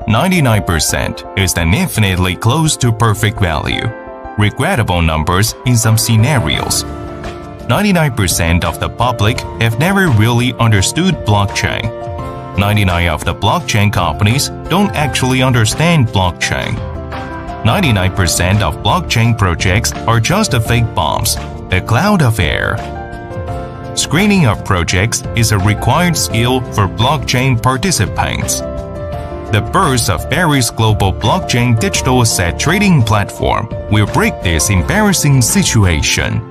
99% is an infinitely close to perfect value. Regrettable numbers in some scenarios. 99% of the public have never really understood blockchain. 99% of the blockchain companies don't actually understand blockchain. 99% of blockchain projects are just fake bombs, a cloud of air. Screening of projects is a required skill for blockchain participants. The birth of Barry's global blockchain digital asset trading platform will break this embarrassing situation.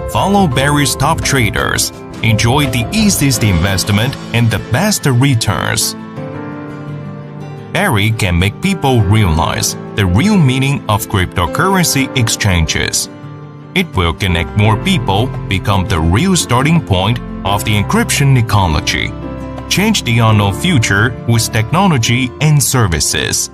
Follow Barry's top traders. Enjoy the easiest investment and the best returns. Barry can make people realize the real meaning of cryptocurrency exchanges. It will connect more people, become the real starting point of the encryption ecology. Change the unknown future with technology and services.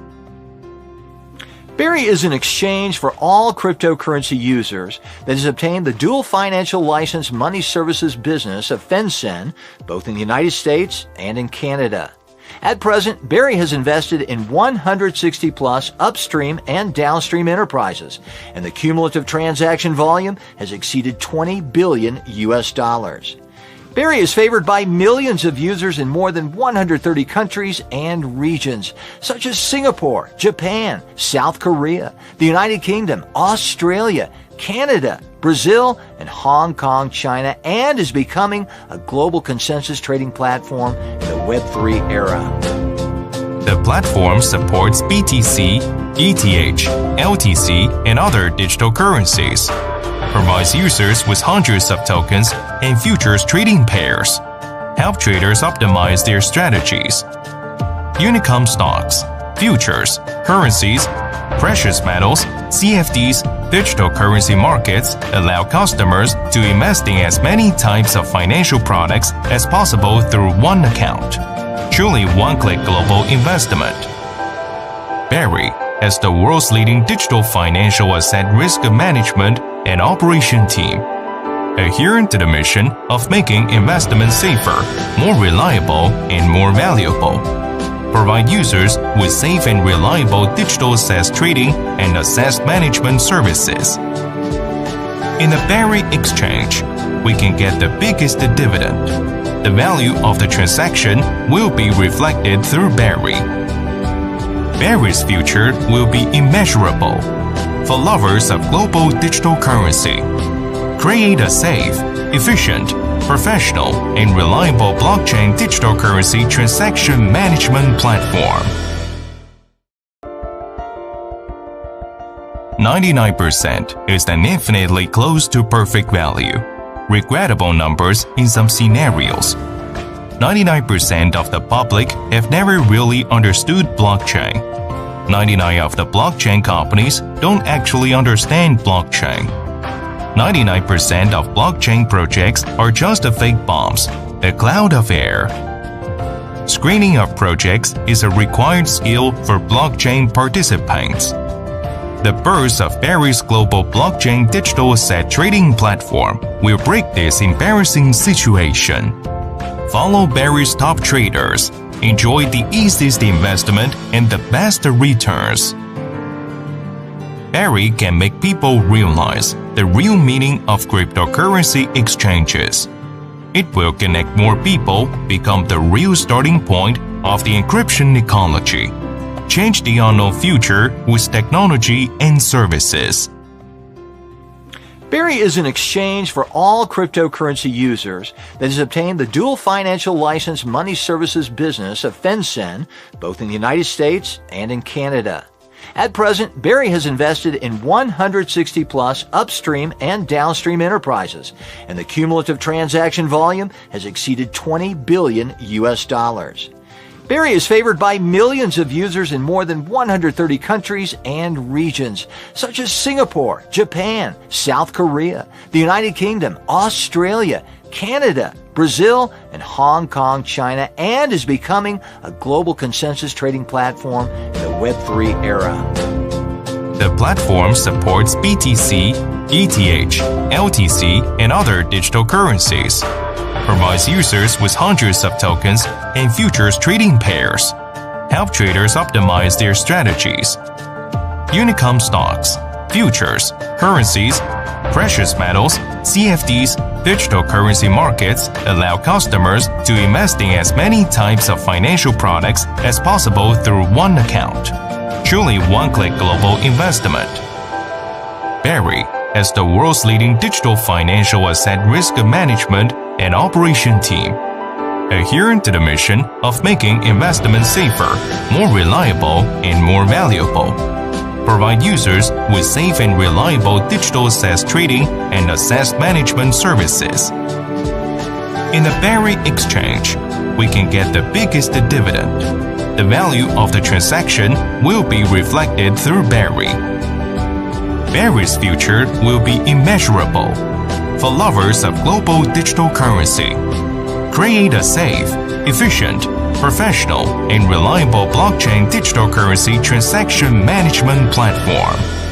Barry is an exchange for all cryptocurrency users that has obtained the dual financial license money services business of FinCEN, both in the United States and in Canada. At present, Barry has invested in 160-plus upstream and downstream enterprises, and the cumulative transaction volume has exceeded $20 billion. Barry is favored by millions of users in more than 130 countries and regions, such as Singapore, Japan, South Korea, the United Kingdom, Australia, Canada, Brazil, and Hong Kong, China, and is becoming a global consensus trading platform in the Web3 era. The platform supports BTC, ETH, LTC, and other digital currencies. Provides users with hundreds of tokens and futures trading pairs. Help traders optimize their strategies. Unicom stocks, futures, currencies, precious metals, CFDs, digital currency markets allow customers to invest in as many types of financial products as possible through one account. Truly one-click global investment. Barry, as the world's leading digital financial asset risk management and operation team, adhering to the mission of making investments safer, more reliable, and more valuable. Provide users with safe and reliable digital assets trading and assets management services. In the Barry exchange, we can get the biggest dividend. The value of the transaction will be reflected through Barry. Barry's future will be immeasurable. For lovers of global digital currency, create a safe, efficient, professional, and reliable blockchain digital currency transaction management platform. 99% is an infinitely close to perfect value. Regrettable numbers in some scenarios. 99% of the public have never really understood blockchain. 99% of the blockchain companies don't actually understand blockchain. 99% of blockchain projects are just fake bombs, a cloud of air. Screening of projects is a required skill for blockchain participants. The birth of Barry's global blockchain digital asset trading platform will break this embarrassing situation. Follow Barry's top traders. Enjoy the easiest investment and the best returns. Barry can make people realize the real meaning of cryptocurrency exchanges. It will connect more people, become the real starting point of the encryption ecology. Change the unknown future with technology and services. Barry is an exchange for all cryptocurrency users that has obtained the dual financial license money services business of FinCEN, both in the United States and in Canada. At present, Barry has invested in 160-plus upstream and downstream enterprises, and the cumulative transaction volume has exceeded $20 billion. Barry is favored by millions of users in more than 130 countries and regions, such as Singapore, Japan, South Korea, the United Kingdom, Australia, Canada, Brazil, and Hong Kong, China, and is becoming a global consensus trading platform in the Web3 era. The platform supports BTC, ETH, LTC, and other digital currencies. Provides users with hundreds of tokens and futures trading pairs. help traders optimize their strategies. Unicom stocks, futures, currencies, precious metals, CFDs, digital currency markets allow customers to invest in as many types of financial products as possible through one account. Truly one-click global investment. Barry, as the world's leading digital financial asset risk management and operation team, adhering to the mission of making investments safer, more reliable, and more valuable. Provide users with safe and reliable digital assets trading and assets management services. In the Barry exchange, we can get the biggest dividend. The value of the transaction will be reflected through Barry. Barry's future will be immeasurable. For lovers of global digital currency, create a safe, efficient, professional, and reliable blockchain digital currency transaction management platform.